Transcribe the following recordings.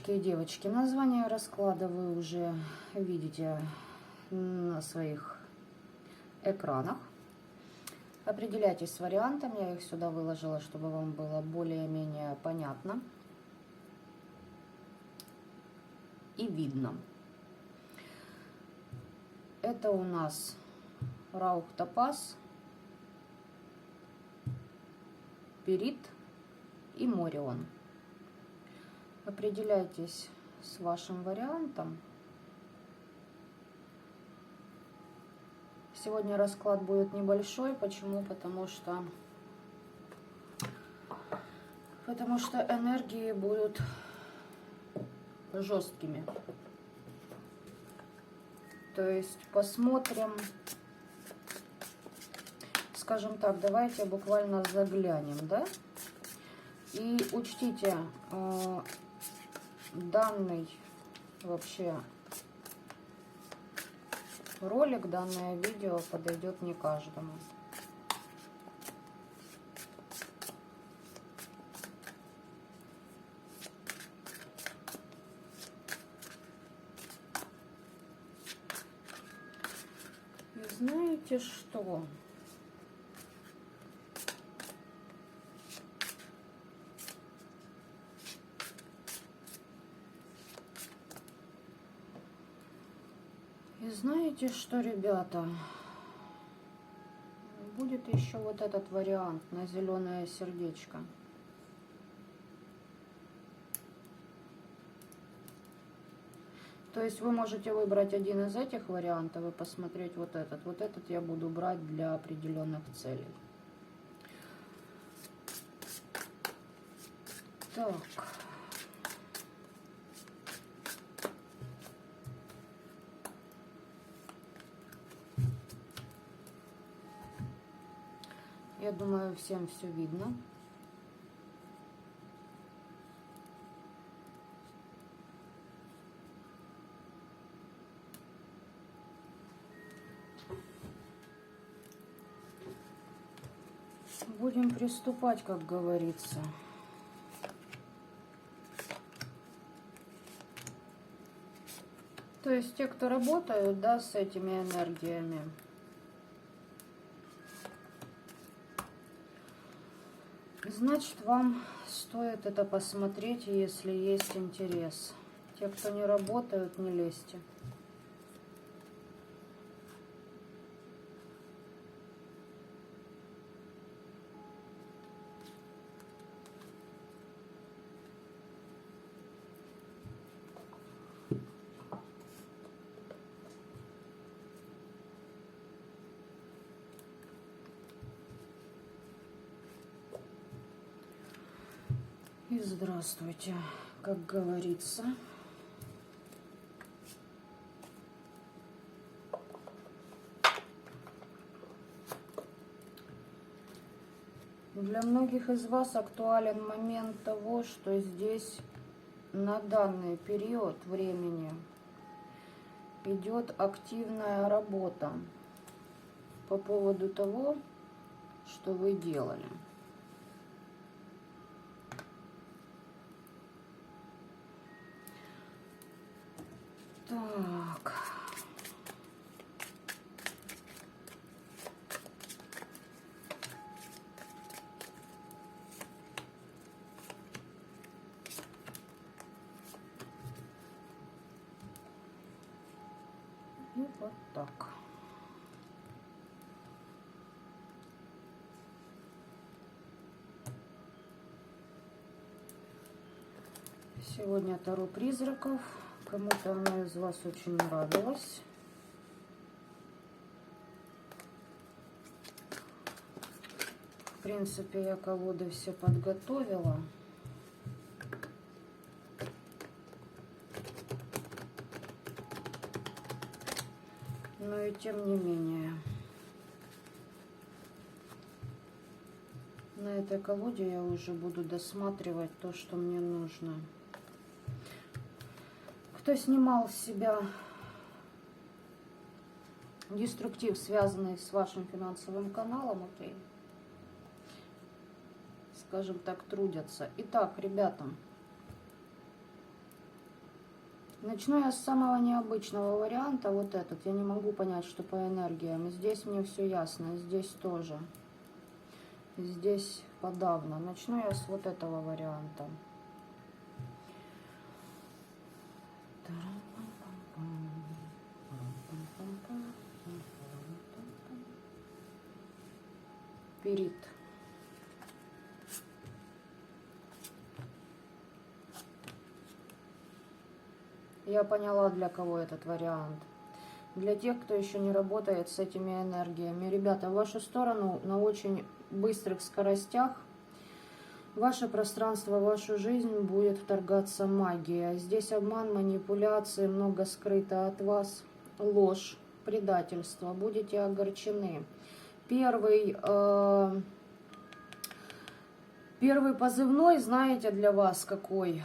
мальчики и девочки, название расклада вы уже видите на своих экранах. Определяйтесь с вариантом, я их сюда выложила, чтобы вам было более-менее понятно и видно. Это у нас Раух Топаз, Пирит и Морион. Определяйтесь с вашим вариантом. Сегодня расклад будет небольшой. Почему? Потому что энергии будут жесткими. То есть посмотрим, скажем так, давайте буквально заглянем, да? И учтите, данный вообще ролик, данное видео подойдет не каждому. И знаете что? И знаете что, ребята? Будет еще вот этот вариант на зеленое сердечко. То есть вы можете выбрать один из этих вариантов и посмотреть вот этот. Вот этот я буду брать для определенных целей. Так. Я думаю, всем все видно. Будем приступать, как говорится. То есть те, кто работают, да, с этими энергиями, значит, вам стоит это посмотреть, если есть интерес. Те, кто не работают, не лезьте. И здравствуйте, как говорится. Для многих из вас актуален момент того, что здесь на данный период времени идет активная работа по поводу того, что вы делали. Так. И вот так. Сегодня Таро призраков. Кому-то она из вас очень нравилась. В принципе, я колоды все подготовила. Но и тем не менее. На этой колоде я уже буду досматривать то, что мне нужно. Кто снимал с себя деструктив, связанный с вашим финансовым каналом, окей, скажем так, трудятся. Итак, ребята, Начну я с самого необычного варианта, вот этот. Я не могу понять, что по энергиям. Здесь мне все ясно, здесь тоже. Здесь подавно. Начну я с вот этого варианта. Перит. Я поняла, для кого этот вариант. Для тех, кто еще не работает с этими энергиями. Ребята, в вашу сторону на очень быстрых скоростях, в ваше пространство, в вашу жизнь будет вторгаться магия. Здесь обман, манипуляции, много скрыто от вас, ложь, предательство. Будете огорчены. Первый позывной, знаете, для вас какой?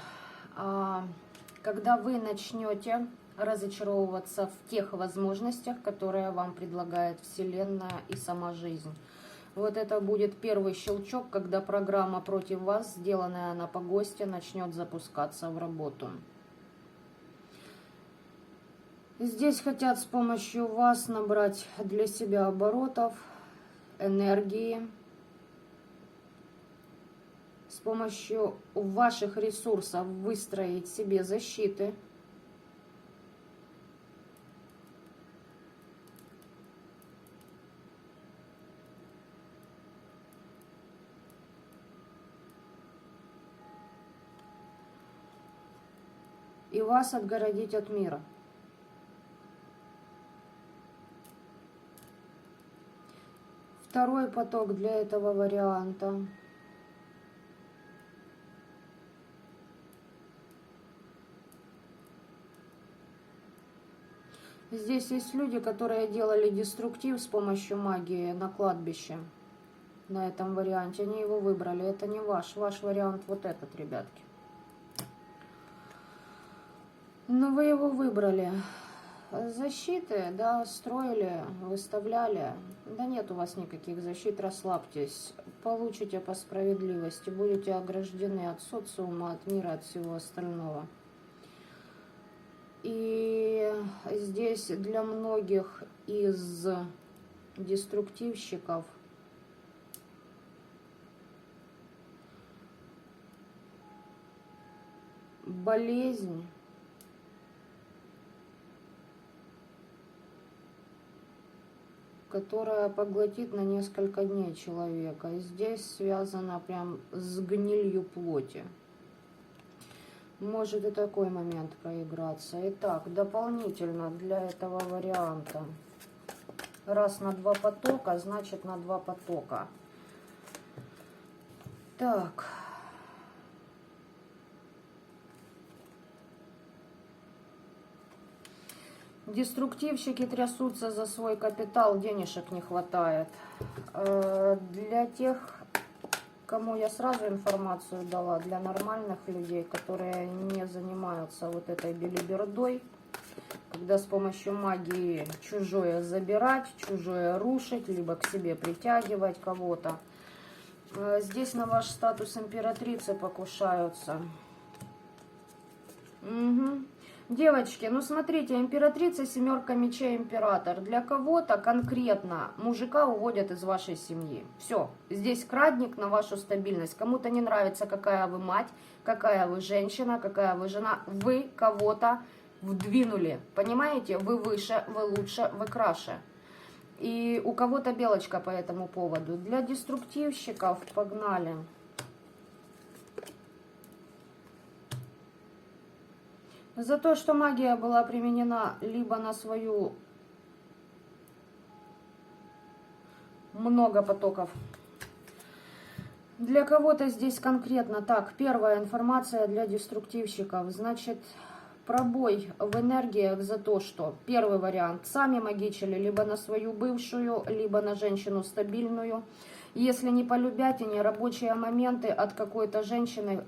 Когда вы начнете разочаровываться в тех возможностях, которые вам предлагает Вселенная и сама жизнь. Вот это будет первый щелчок, когда программа против вас, сделанная на погосте, начнет запускаться в работу. Здесь хотят с помощью вас набрать для себя оборотов, энергии, с помощью ваших ресурсов выстроить себе защиты. И вас отгородить от мира. Второй поток для этого варианта. Здесь есть люди, которые делали деструктив с помощью магии на кладбище. На этом варианте. Они его выбрали. Это не ваш. Ваш вариант вот этот, ребятки. Но вы его выбрали. Защиты, да, строили, выставляли. Да нет у вас никаких защит, расслабьтесь. Получите по справедливости. Будете ограждены от социума, от мира, от всего остального. И здесь для многих из деструктивщиков болезнь, которая поглотит на несколько дней человека. И здесь связано прям с гнилью плоти. Может и такой момент проиграться. Итак, дополнительно для этого варианта. Раз на 2 потока, значит на 2 потока. Так. Деструктивщики трясутся за свой капитал, денежек не хватает. Для тех, кому я сразу информацию дала, для нормальных людей, которые не занимаются вот этой белибердой, когда с помощью магии чужое забирать, чужое рушить, либо к себе притягивать кого-то. Здесь на ваш статус императрицы покушаются. Угу. Девочки, ну смотрите, императрица, 7 мечей, император. Для кого-то конкретно мужика уводят из вашей семьи. Все, здесь крадник на вашу стабильность. Кому-то не нравится, какая вы мать, какая вы женщина, какая вы жена. Вы кого-то вдвинули, понимаете? Вы выше, вы лучше, вы краше. И у кого-то белочка по этому поводу. Для деструктивщиков погнали. За то, что магия была применена либо на свою много потоков. Для кого-то здесь конкретно так. Первая информация для деструктивщиков. Значит, пробой в энергиях за то, что первый вариант сами магичили либо на свою бывшую, либо на женщину стабильную. Если не полюбятине, рабочие моменты от какой-то женщины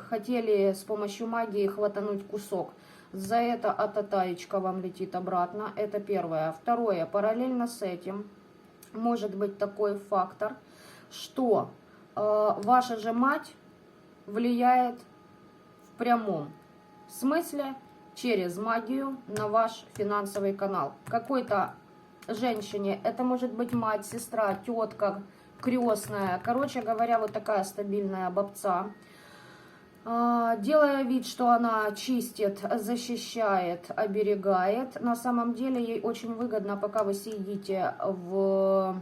хотели с помощью магии хватануть кусок. За это ататаечка вам летит обратно. Это первое. Второе. Параллельно с этим может быть такой фактор, что ваша же мать влияет в прямом смысле через магию на ваш финансовый канал. Какой-то женщине, это может быть мать, сестра, тетка, крестная, короче говоря, вот такая стабильная бабца, делая вид, что она чистит, защищает, оберегает, на самом деле ей очень выгодно, пока вы сидите в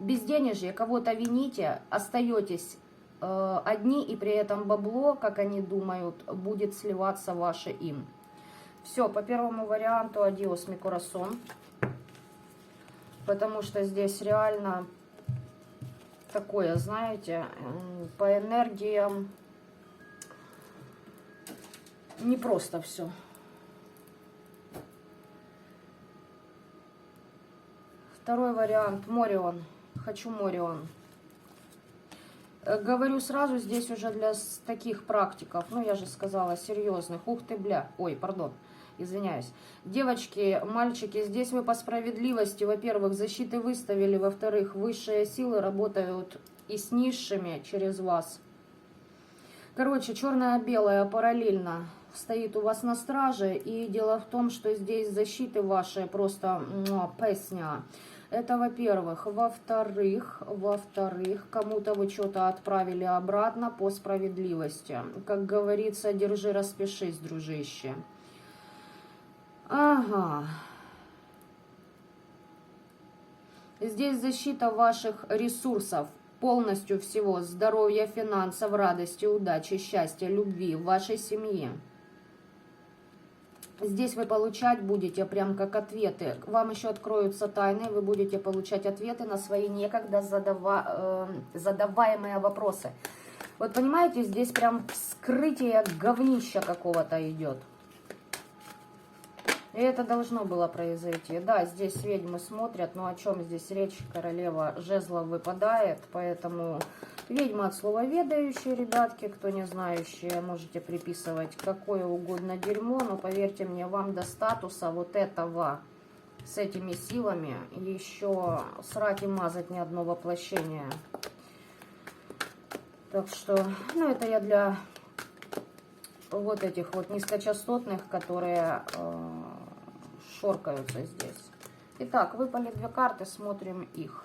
безденежье, кого-то вините, остаетесь одни, и при этом бабло, как они думают, будет сливаться ваше им. Все, по первому варианту адиос, ми корасон. Потому что здесь реально такое, знаете, по энергиям не просто все. Второй вариант, Морион. Хочу Морион. Говорю сразу, здесь уже для таких практиков, ну я же сказала, серьезных. Ух ты, бля. Ой, пардон, извиняюсь. Девочки, мальчики, здесь вы по справедливости, во-первых, защиты выставили, во-вторых, высшие силы работают и с низшими через вас. Короче, черное-белое параллельно стоит у вас на страже, и дело в том, что здесь защиты ваши просто песня. Это во-первых. Во-вторых, кому-то вы что-то отправили обратно по справедливости. Как говорится, держи, распишись, дружище. Ага. Здесь защита ваших ресурсов, полностью всего, здоровья, финансов, радости, удачи, счастья, любви в вашей семье. Здесь вы получать будете прям как ответы. Вам еще откроются тайны, вы будете получать ответы на свои некогда задаваемые вопросы. Вот понимаете, здесь прям вскрытие говнища какого-то идет. И это должно было произойти. Да, здесь ведьмы смотрят, но о чем здесь речь? Королева жезлов выпадает, поэтому ведьма от слова ведающие, ребятки, кто не знающие, можете приписывать какое угодно дерьмо, но поверьте мне, вам до статуса вот этого с этими силами еще срать и мазать ни одно воплощение. Так что, ну это я для вот этих вот низкочастотных, которые шоркаются здесь. Итак, выпали две карты, смотрим их.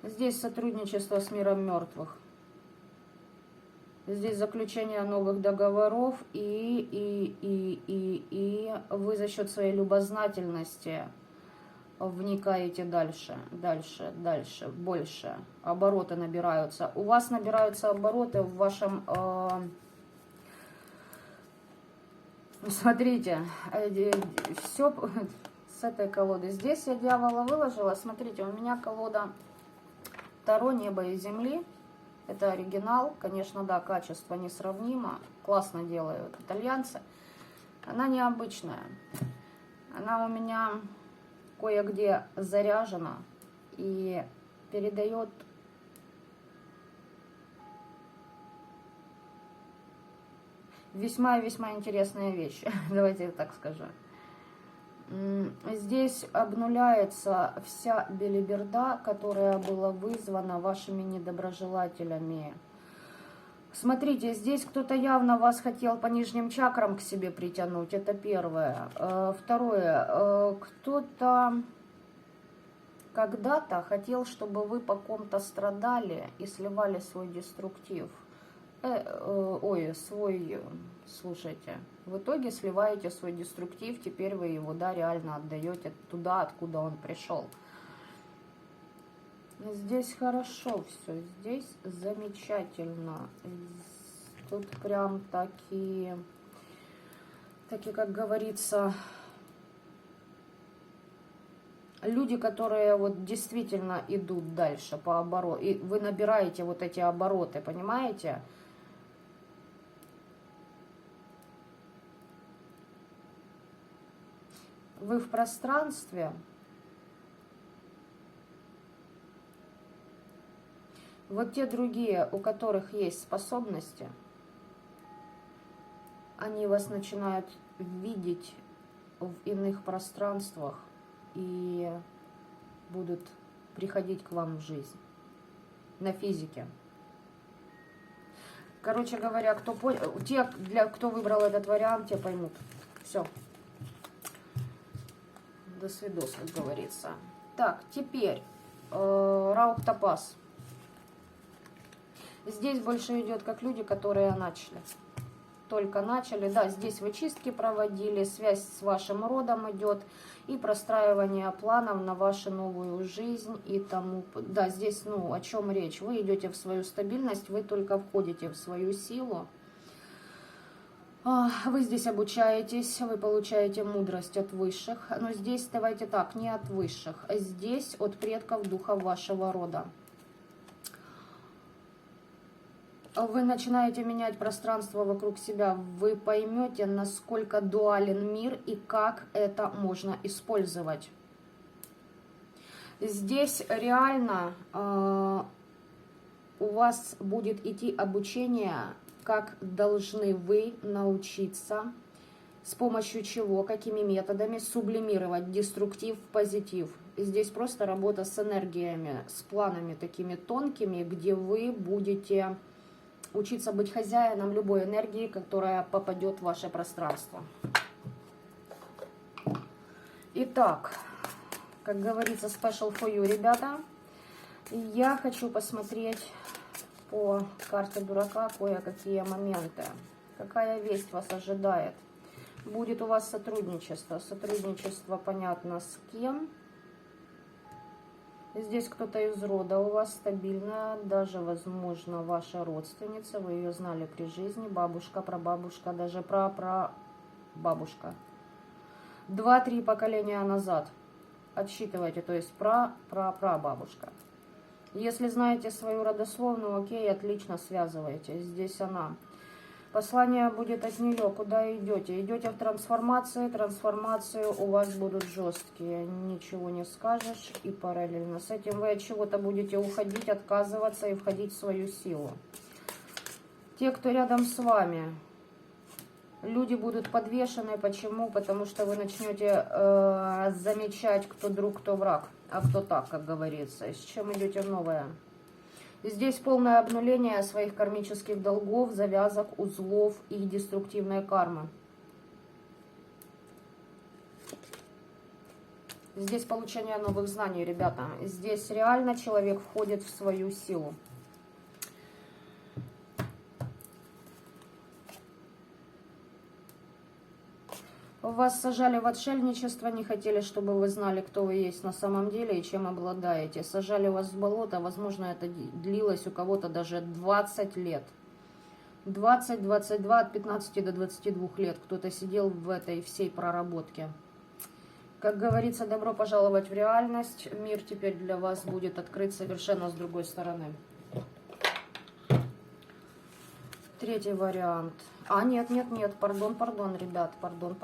Здесь сотрудничество с миром мертвых. Здесь заключение новых договоров и вы за счет своей любознательности вникаете дальше, больше. Обороты набираются. У вас набираются обороты в вашем... смотрите, все с этой колоды. Здесь я дьявола выложила. Смотрите, у меня колода Таро неба и земли. Это оригинал. Конечно, да, качество несравнимо. Классно делают итальянцы. Она необычная. Она у меня кое-где заряжена и передает весьма и весьма интересные вещи. Давайте я так скажу. Здесь обнуляется вся белиберда, которая была вызвана вашими недоброжелателями. Смотрите, здесь кто-то явно вас хотел по нижним чакрам к себе притянуть. Это первое. Второе. Кто-то когда-то хотел, чтобы вы по ком-то страдали и сливали свой деструктив. Слушайте, в итоге сливаете свой деструктив, теперь вы его, да, реально отдаете туда, откуда он пришел. Здесь хорошо все, здесь замечательно. Тут прям такие, как говорится, люди, которые вот действительно идут дальше по обороту. И вы набираете вот эти обороты, понимаете? Вы в пространстве. Вот те другие, у которых есть способности, они вас начинают видеть в иных пространствах и будут приходить к вам в жизнь на физике. Короче говоря, кто понял, кто выбрал этот вариант, те поймут. Все. До свидос, как говорится. Так, теперь Раух Топаз. Здесь больше идет как люди, которые начали. Только начали. Да, здесь вы чистки проводили, связь с вашим родом идет. И простраивание планов на вашу новую жизнь и тому. Да, здесь, ну, о чем речь? Вы идете в свою стабильность, вы только входите в свою силу. Вы здесь обучаетесь, вы получаете мудрость от высших. Но здесь, давайте так, не от высших, а здесь от предков духа вашего рода. Вы начинаете менять пространство вокруг себя, вы поймете, насколько дуален мир и как это можно использовать. Здесь реально у вас будет идти обучение, как должны вы научиться, с помощью чего, какими методами сублимировать деструктив в позитив. Здесь просто работа с энергиями, с планами такими тонкими, где вы будете учиться быть хозяином любой энергии, которая попадет в ваше пространство. Итак, как говорится, special for you, ребята. Я хочу посмотреть по карте дурака кое-какие моменты. Какая весть вас ожидает? Будет у вас сотрудничество. Сотрудничество, понятно, с кем? Здесь кто-то из рода у вас стабильная, даже, возможно, ваша родственница, вы ее знали при жизни, бабушка, прабабушка, даже прапрабабушка. 2-3 поколения назад отсчитывайте, то есть прапрабабушка. Если знаете свою родословную, окей, отлично, связывайте, здесь она. Послание будет от нее, куда идете. Идете в трансформацию, трансформации у вас будут жесткие, ничего не скажешь. И параллельно с этим вы от чего-то будете уходить, отказываться и входить в свою силу. Те, кто рядом с вами, люди будут подвешены. Почему? Потому что вы начнете замечать, кто друг, кто враг, а кто так, как говорится. С чем идете в новое? Здесь полное обнуление своих кармических долгов, завязок, узлов и деструктивной кармы. Здесь получение новых знаний, ребята. Здесь реально человек входит в свою силу. Вас сажали в отшельничество, не хотели, чтобы вы знали, кто вы есть на самом деле и чем обладаете. Сажали вас в болото, возможно, это длилось у кого-то даже 20 лет. 20-22, от 15 до 22 лет кто-то сидел в этой всей проработке. Как говорится, добро пожаловать в реальность. Мир теперь для вас будет открыт совершенно с другой стороны. Третий вариант. Нет, пардон, ребят, пардон.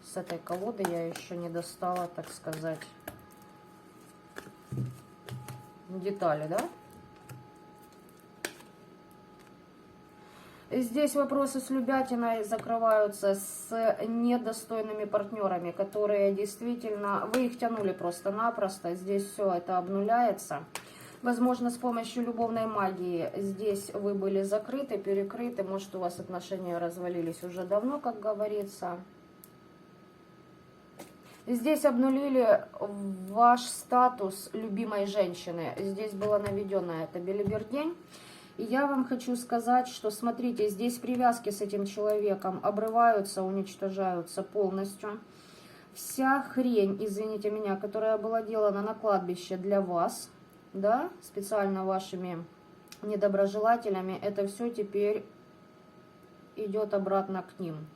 С этой колоды я еще не достала, так сказать, детали, да? Здесь вопросы с любятиной закрываются с недостойными партнерами, которые действительно, вы их тянули просто-напросто, здесь все это обнуляется. Возможно, с помощью любовной магии здесь вы были закрыты, перекрыты. Может, у вас отношения развалились уже давно, как говорится. Здесь обнулили ваш статус любимой женщины. Здесь была наведена эта белибердень. И я вам хочу сказать, что, смотрите, здесь привязки с этим человеком обрываются, уничтожаются полностью. Вся хрень, извините меня, которая была делана на кладбище для вас, да, специально вашими недоброжелателями, это все теперь идет обратно к ним.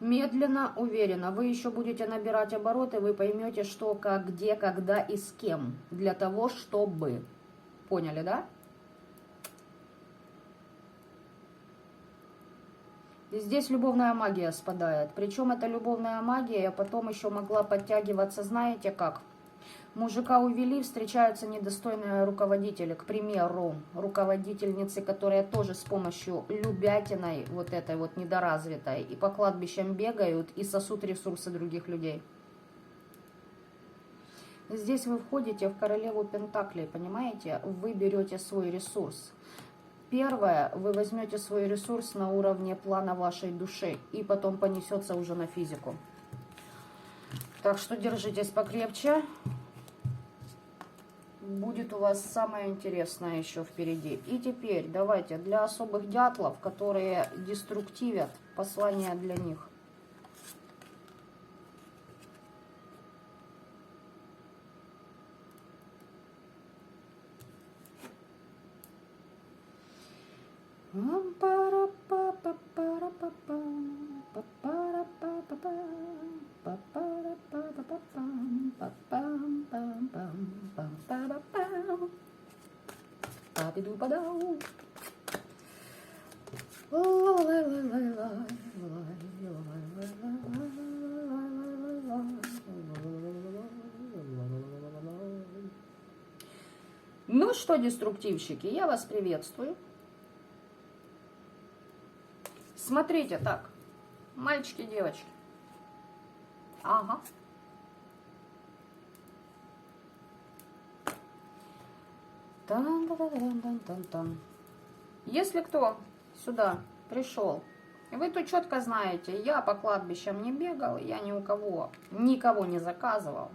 Медленно, уверенно. Вы еще будете набирать обороты, вы поймете, что, как, где, когда и с кем. Для того, чтобы. Поняли, да? И здесь любовная магия спадает. Причем эта любовная магия потом еще могла подтягиваться, знаете как? Мужика увели, встречаются недостойные руководители, к примеру, руководительницы, которые тоже с помощью любятиной, вот этой вот недоразвитой, и по кладбищам бегают, и сосут ресурсы других людей. Здесь вы входите в королеву пентаклей, понимаете? Вы берете свой ресурс. Первое, вы возьмете свой ресурс на уровне плана вашей души и потом понесется уже на физику. Так что держитесь покрепче. Будет у вас самое интересное еще впереди. И теперь давайте для особых дятлов, которые деструктивят, послание для них. Ну что, деструктивщики, я вас приветствую. Смотрите так, мальчики, девочки. Ага. Тан-тан-тан-тан-тан-тан. Если кто сюда пришел, вы тут четко знаете, я по кладбищам не бегал, я ни у кого, никого не заказывал.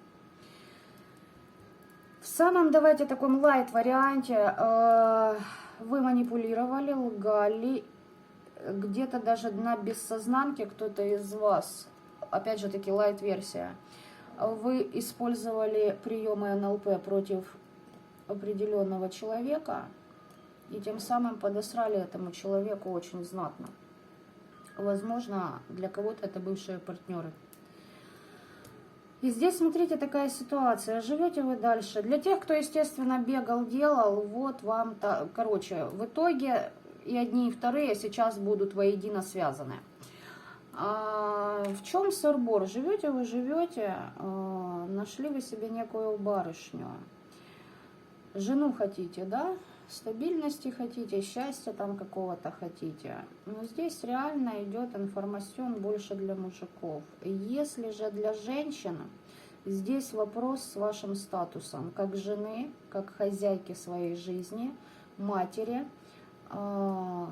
В самом, давайте, таком лайт-варианте вы манипулировали, лгали, где-то даже на бессознанке кто-то из вас, опять же таки лайт-версия, вы использовали приемы НЛП против определенного человека и тем самым подосрали этому человеку очень знатно. Возможно, для кого-то это бывшие партнеры. И здесь, смотрите, такая ситуация. Живете вы дальше. Для тех, кто, естественно, бегал, делал, вот вам, короче, в итоге и одни, и вторые сейчас будут воедино связаны. В чем сыр-бор? Живете вы, живете, нашли вы себе некую барышню. Жену хотите, да? Стабильности хотите, счастья там какого-то хотите. Но здесь реально идет информацион больше для мужиков. Если же для женщин, здесь вопрос с вашим статусом, как жены, как хозяйки своей жизни, матери,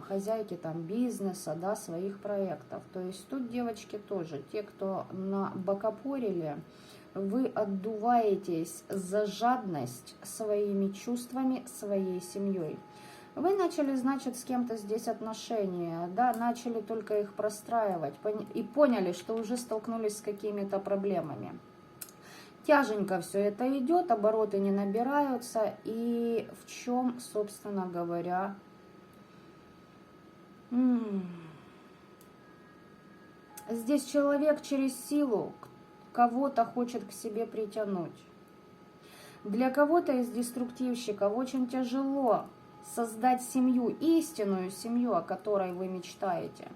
хозяйки там бизнеса, да, своих проектов. То есть тут, девочки, тоже, те, кто набокопорили, вы отдуваетесь за жадность своими чувствами, своей семьей. Вы начали, значит, с кем-то здесь отношения, да, начали только их простраивать и поняли, что уже столкнулись с какими-то проблемами. Тяженько все это идет, обороты не набираются, и в чем, собственно говоря, здесь человек через силу кого-то хочет к себе притянуть. Для кого-то из деструктивщиков очень тяжело создать семью, истинную семью, о которой вы мечтаете.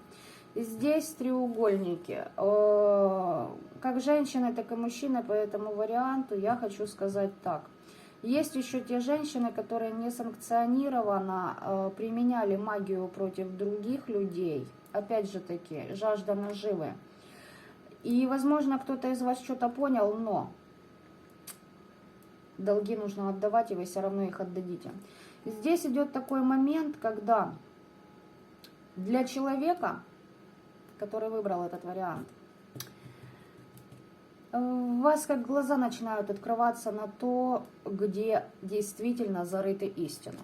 Здесь треугольники. Как женщины, так и мужчины по этому варианту я хочу сказать так. Есть еще те женщины, которые несанкционированно применяли магию против других людей. Опять же таки, жажда наживы. И, возможно, кто-то из вас что-то понял, но долги нужно отдавать, и вы все равно их отдадите. Здесь идет такой момент, когда для человека, который выбрал этот вариант, у вас как глаза начинают открываться на то, где действительно зарыты истины.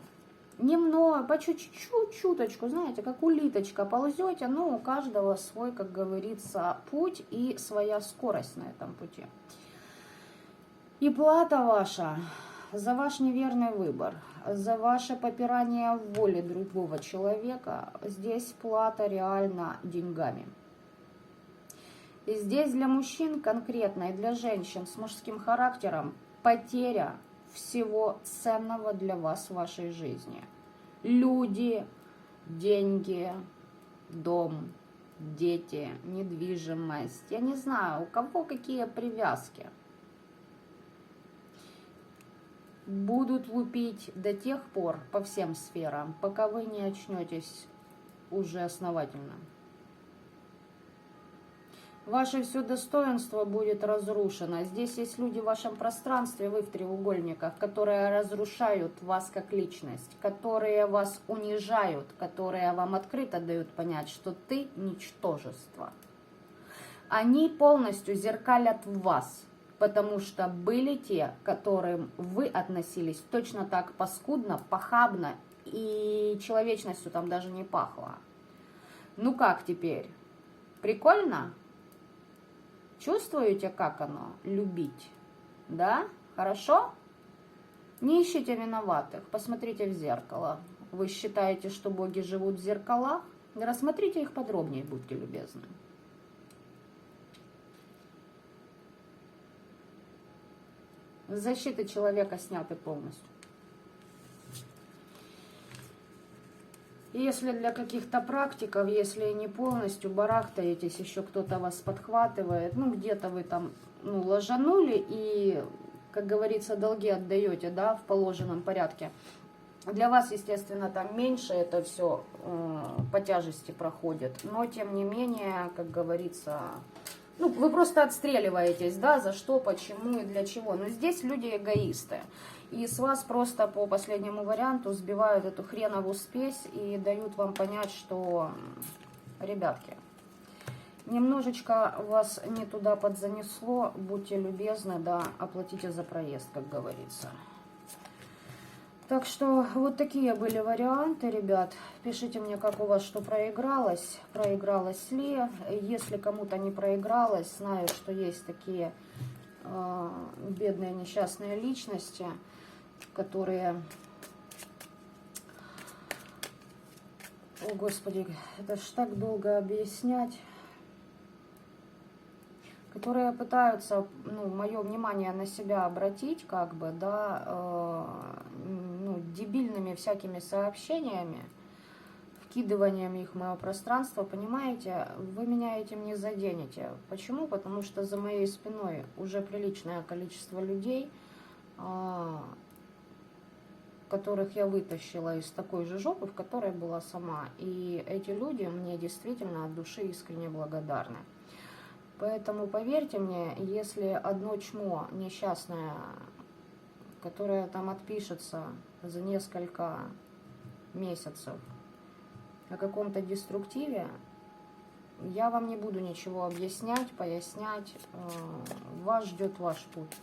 Немного, по чуть-чуть, чуточку, знаете, как улиточка ползете, но у каждого свой, как говорится, путь и своя скорость на этом пути. И плата ваша за ваш неверный выбор, за ваше попирание воли другого человека, здесь плата реально деньгами. И здесь для мужчин конкретно и для женщин с мужским характером потеря всего ценного для вас в вашей жизни. Люди, деньги, дом, дети, недвижимость. Я не знаю, у кого какие привязки. Будут лупить до тех пор по всем сферам, пока вы не очнетесь уже основательно. Ваше все достоинство будет разрушено. Здесь есть люди в вашем пространстве, вы в треугольниках, которые разрушают вас как личность, которые вас унижают, которые вам открыто дают понять, что ты ничтожество. Они полностью зеркалят вас, потому что были те, к которым вы относились точно так паскудно, похабно, и человечностью там даже не пахло. Ну как теперь? Прикольно? Чувствуете, как оно? Любить. Да? Хорошо? Не ищите виноватых. Посмотрите в зеркало. Вы считаете, что боги живут в зеркалах? Рассмотрите их подробнее, будьте любезны. Защита человека сняты полностью. Если для каких-то практиков, если не полностью барахтаетесь, еще кто-то вас подхватывает, ну где-то вы там ложанули и, как говорится, долги отдаете, да, в положенном порядке. Для вас, естественно, там меньше это все по тяжести проходит, но тем не менее, как говорится, ну, вы просто отстреливаетесь, да, за что, почему и для чего. Но здесь люди эгоисты. И с вас просто по последнему варианту сбивают эту хреновую спесь и дают вам понять, что, ребятки, немножечко вас не туда подзанесло, будьте любезны, да, оплатите за проезд, как говорится. Так что вот такие были варианты, ребят. Пишите мне, как у вас что проигралось, проигралось ли. Если кому-то не проигралось, знаю, что есть такие бедные несчастные личности, которые... О, Господи, это ж так долго объяснять. Которые пытаются, ну, мое внимание на себя обратить, как бы, да, дебильными всякими сообщениями, вкидыванием их в мое пространство, понимаете, вы меня этим не заденете. Почему? Потому что за моей спиной уже приличное количество людей, которых я вытащила из такой же жопы, в которой была сама. И эти люди мне действительно от души искренне благодарны. Поэтому поверьте мне, если одно чмо несчастное, которое там отпишется за несколько месяцев о каком-то деструктиве, я вам не буду ничего объяснять, пояснять. Вас ждет ваш путь.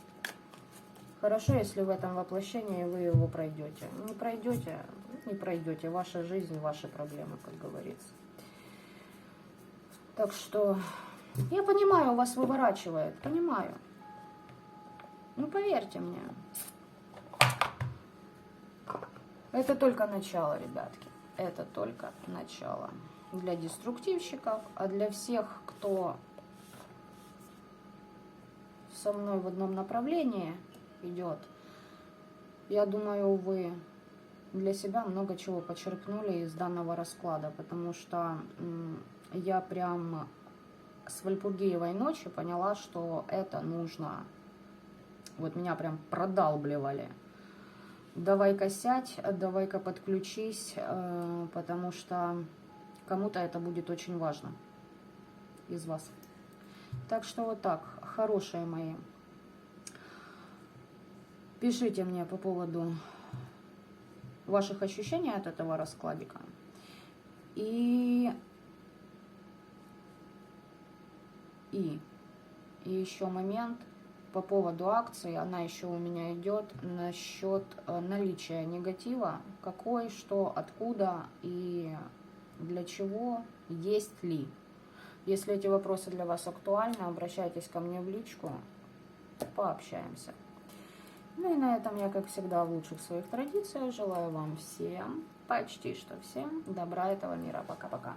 Хорошо, если в этом воплощении вы его пройдете. Не пройдете, не пройдете. Ваша жизнь, ваши проблемы, как говорится. Так что я понимаю, вас выворачивает, понимаю. Ну, поверьте мне. Это только начало, ребятки. Это только начало. Для деструктивщиков, а для всех, кто со мной в одном направлении идет, я думаю, вы для себя много чего почерпнули из данного расклада, потому что я прям с Вальпургиевой ночи поняла, что это нужно. Вот меня прям продалбливали. Давай-ка сядь, давай-ка подключись, потому что кому-то это будет очень важно из вас. Так что вот так, хорошие мои. Пишите мне по поводу ваших ощущений от этого раскладика. И еще момент по поводу акции, она еще у меня идет насчет наличия негатива, какой, что, откуда и для чего, есть ли. Если эти вопросы для вас актуальны, обращайтесь ко мне в личку, пообщаемся. Ну и на этом я, как всегда, в лучших своих традициях желаю вам всем, почти что всем, добра этого мира. Пока-пока.